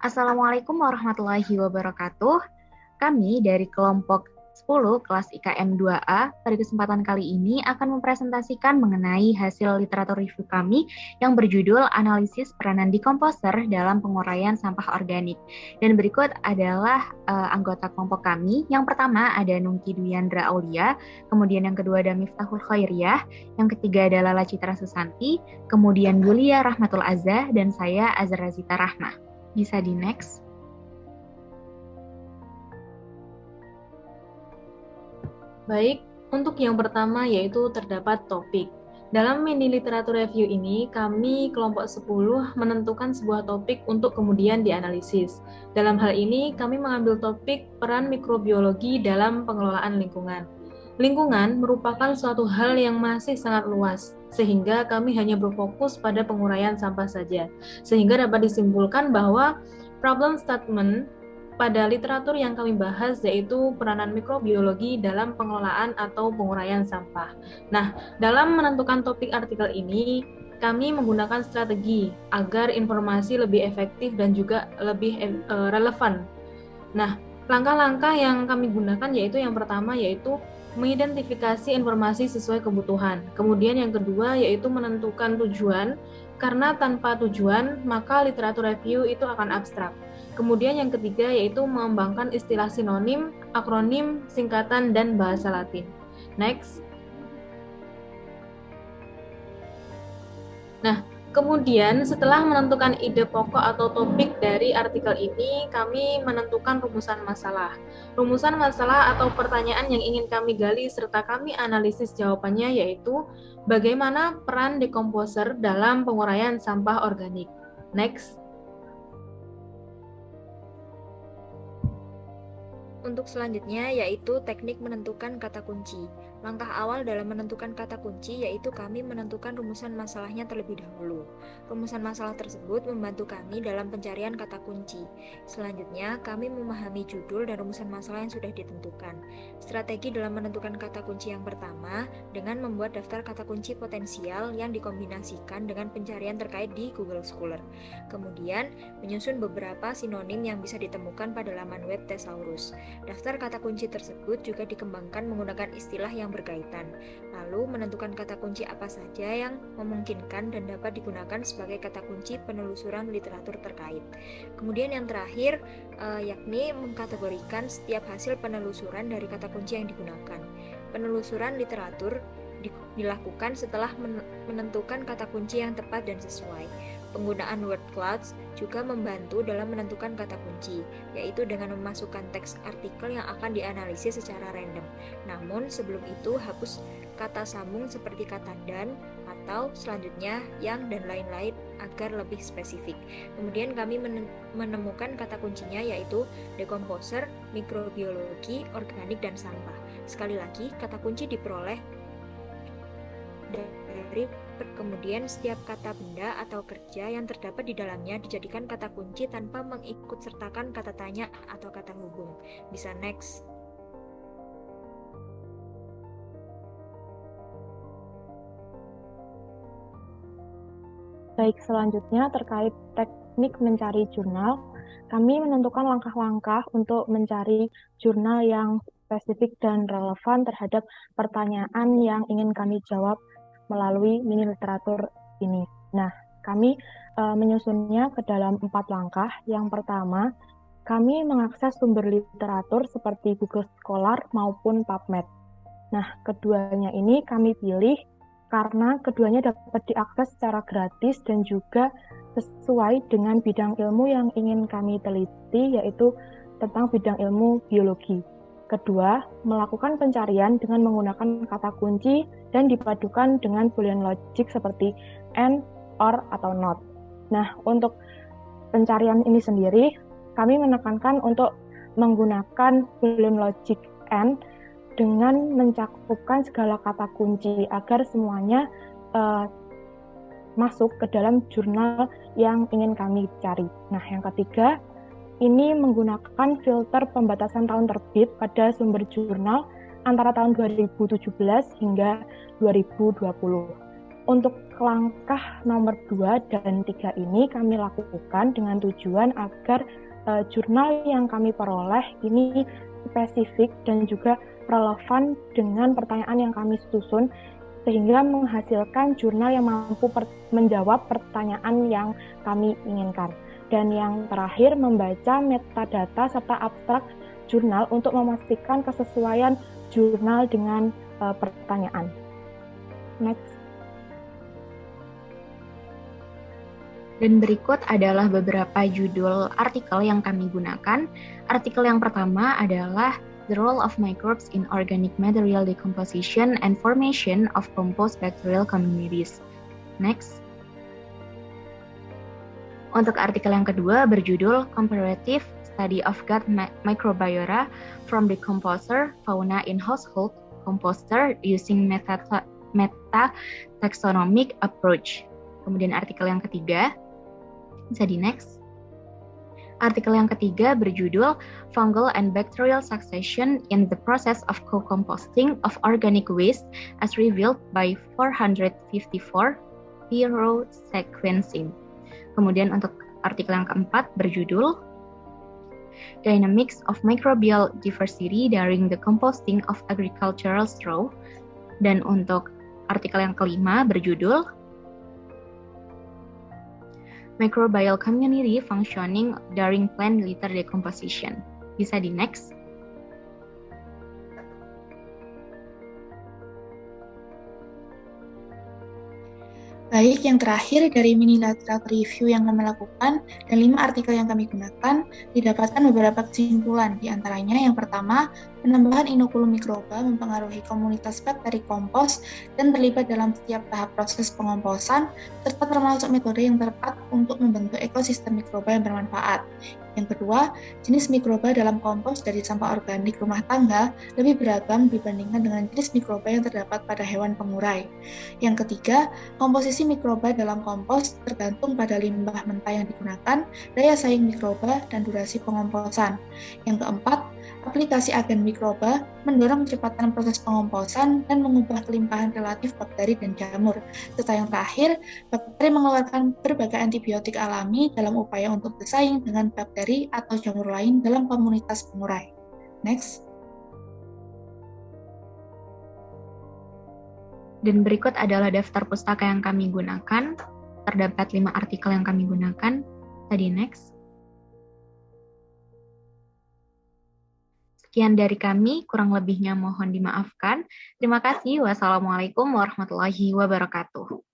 Assalamualaikum warahmatullahi wabarakatuh. Kami dari kelompok 10 kelas IKM 2A pada kesempatan kali ini akan mempresentasikan mengenai hasil literatur review kami yang berjudul Analisis Peranan Dekomposer dalam Penguraian Sampah Organik. Dan berikut adalah anggota kelompok kami. Yang pertama ada Nungki Dwiandra Aulia, kemudian yang kedua ada Miftahul Khairiyah, yang ketiga adalah Lala Citra Susanti, kemudian Yulia Rahmatul Azza, dan saya Azra Zita Rahma. Bisa di next. Baik, untuk yang pertama yaitu terdapat topik. Dalam mini literatur review ini, kami kelompok 10 menentukan sebuah topik untuk kemudian dianalisis. Dalam hal ini, kami mengambil topik peran mikrobiologi dalam pengelolaan lingkungan. Lingkungan merupakan suatu hal yang masih sangat luas, sehingga kami hanya berfokus pada penguraian sampah saja. Sehingga dapat disimpulkan bahwa problem statement pada literatur yang kami bahas yaitu peranan mikrobiologi dalam pengelolaan atau penguraian sampah. Nah, dalam menentukan topik artikel ini, kami menggunakan strategi agar informasi lebih efektif dan juga lebih relevan. Nah, langkah-langkah yang kami gunakan yaitu yang pertama yaitu mengidentifikasi informasi sesuai kebutuhan. Kemudian yang kedua yaitu menentukan tujuan, karena tanpa tujuan maka literatur review itu akan abstrak. Kemudian yang ketiga yaitu mengembangkan istilah sinonim, akronim, singkatan, dan bahasa Latin. Next. Nah, kemudian setelah menentukan ide pokok atau topik dari artikel ini, kami menentukan rumusan masalah. Rumusan masalah atau pertanyaan yang ingin kami gali serta kami analisis jawabannya yaitu bagaimana peran dekomposer dalam penguraian sampah organik. Next. Untuk selanjutnya yaitu teknik menentukan kata kunci. Langkah awal dalam menentukan kata kunci yaitu kami menentukan rumusan masalahnya terlebih dahulu. Rumusan masalah tersebut membantu kami dalam pencarian kata kunci. Selanjutnya, kami memahami judul dan rumusan masalah yang sudah ditentukan. Strategi dalam menentukan kata kunci yang pertama dengan membuat daftar kata kunci potensial yang dikombinasikan dengan pencarian terkait di Google Scholar. Kemudian, menyusun beberapa sinonim yang bisa ditemukan pada laman web Thesaurus. Daftar kata kunci tersebut juga dikembangkan menggunakan istilah yang berkaitan, lalu menentukan kata kunci apa saja yang memungkinkan dan dapat digunakan sebagai kata kunci penelusuran literatur terkait. Kemudian yang terakhir, yakni mengkategorikan setiap hasil penelusuran dari kata kunci yang digunakan. Penelusuran literatur dilakukan setelah menentukan kata kunci yang tepat dan sesuai. Penggunaan word clouds juga membantu dalam menentukan kata kunci, yaitu dengan memasukkan teks artikel yang akan dianalisis secara random. Namun sebelum itu hapus kata sambung seperti kata dan atau selanjutnya yang dan lain-lain agar lebih spesifik. Kemudian kami menemukan kata kuncinya yaitu dekomposer, mikrobiologi, organik, dan sampah. Sekali lagi, kata kunci diperoleh dari kemudian setiap kata benda atau kerja yang terdapat di dalamnya dijadikan kata kunci tanpa mengikut sertakan kata tanya atau kata hubung. Bisa next. Baik, selanjutnya terkait teknik mencari jurnal, kami menentukan langkah-langkah untuk mencari jurnal yang spesifik dan relevan terhadap pertanyaan yang ingin kami jawab melalui mini literatur ini. Nah, kami menyusunnya ke dalam 4 langkah. Yang pertama, kami mengakses sumber literatur seperti Google Scholar maupun PubMed. Nah, keduanya ini kami pilih karena keduanya dapat diakses secara gratis dan juga sesuai dengan bidang ilmu yang ingin kami teliti, yaitu tentang bidang ilmu biologi. Kedua, melakukan pencarian dengan menggunakan kata kunci dan dipadukan dengan boolean logic seperti and, or, atau not. Nah, untuk pencarian ini sendiri, kami menekankan untuk menggunakan boolean logic and dengan mencakupkan segala kata kunci agar semuanya masuk ke dalam jurnal yang ingin kami cari. Nah, yang ketiga, ini menggunakan filter pembatasan tahun terbit pada sumber jurnal antara tahun 2017 hingga 2020. Untuk langkah nomor 2 dan 3 ini kami lakukan dengan tujuan agar jurnal yang kami peroleh ini spesifik dan juga relevan dengan pertanyaan yang kami susun, sehingga menghasilkan jurnal yang mampu menjawab pertanyaan yang kami inginkan. Dan yang terakhir, membaca metadata serta abstrak jurnal untuk memastikan kesesuaian jurnal dengan pertanyaan. Next. Dan berikut adalah beberapa judul artikel yang kami gunakan. Artikel yang pertama adalah The Role of Microbes in Organic Material Decomposition and Formation of Compost Bacterial Communities. Next. Untuk artikel yang kedua berjudul Comparative Study of Gut Microbiota from Decomposer Fauna in Household Composter Using Meta-Taxonomic Approach. Kemudian artikel yang ketiga, bisa di next. Artikel yang ketiga berjudul Fungal and Bacterial Succession in the Process of Co-Composting of Organic Waste as Revealed by 454 Hero Sequencing. Kemudian untuk artikel yang keempat berjudul Dynamics of Microbial Diversity During the Composting of Agricultural Straw. Dan untuk artikel yang kelima berjudul Microbial Community Functioning During Plant Litter Decomposition. Bisa di next. Baik, yang terakhir dari mini literature review yang kami lakukan dan 5 artikel yang kami gunakan, didapatkan beberapa kesimpulan. Di antaranya yang pertama, penambahan inokulum mikroba mempengaruhi komunitas bakteri kompos dan terlibat dalam setiap tahap proses pengomposan, serta termasuk metode yang tepat untuk membentuk ekosistem mikroba yang bermanfaat. Yang kedua, jenis mikroba dalam kompos dari sampah organik rumah tangga lebih beragam dibandingkan dengan jenis mikroba yang terdapat pada hewan pengurai. Yang ketiga, komposisi mikroba dalam kompos tergantung pada limbah mentah yang digunakan, daya saing mikroba, dan durasi pengomposan. Yang keempat, aplikasi agen mikroba mendorong kecepatan proses pengomposan dan mengubah kelimpahan relatif bakteri dan jamur. Serta yang terakhir, bakteri mengeluarkan berbagai antibiotik alami dalam upaya untuk bersaing dengan bakteri atau jamur lain dalam komunitas pengurai. Next. Dan berikut adalah daftar pustaka yang kami gunakan. Terdapat 5 artikel yang kami gunakan. Tadi next. Sekian dari kami, kurang lebihnya mohon dimaafkan. Terima kasih. Wassalamualaikum warahmatullahi wabarakatuh.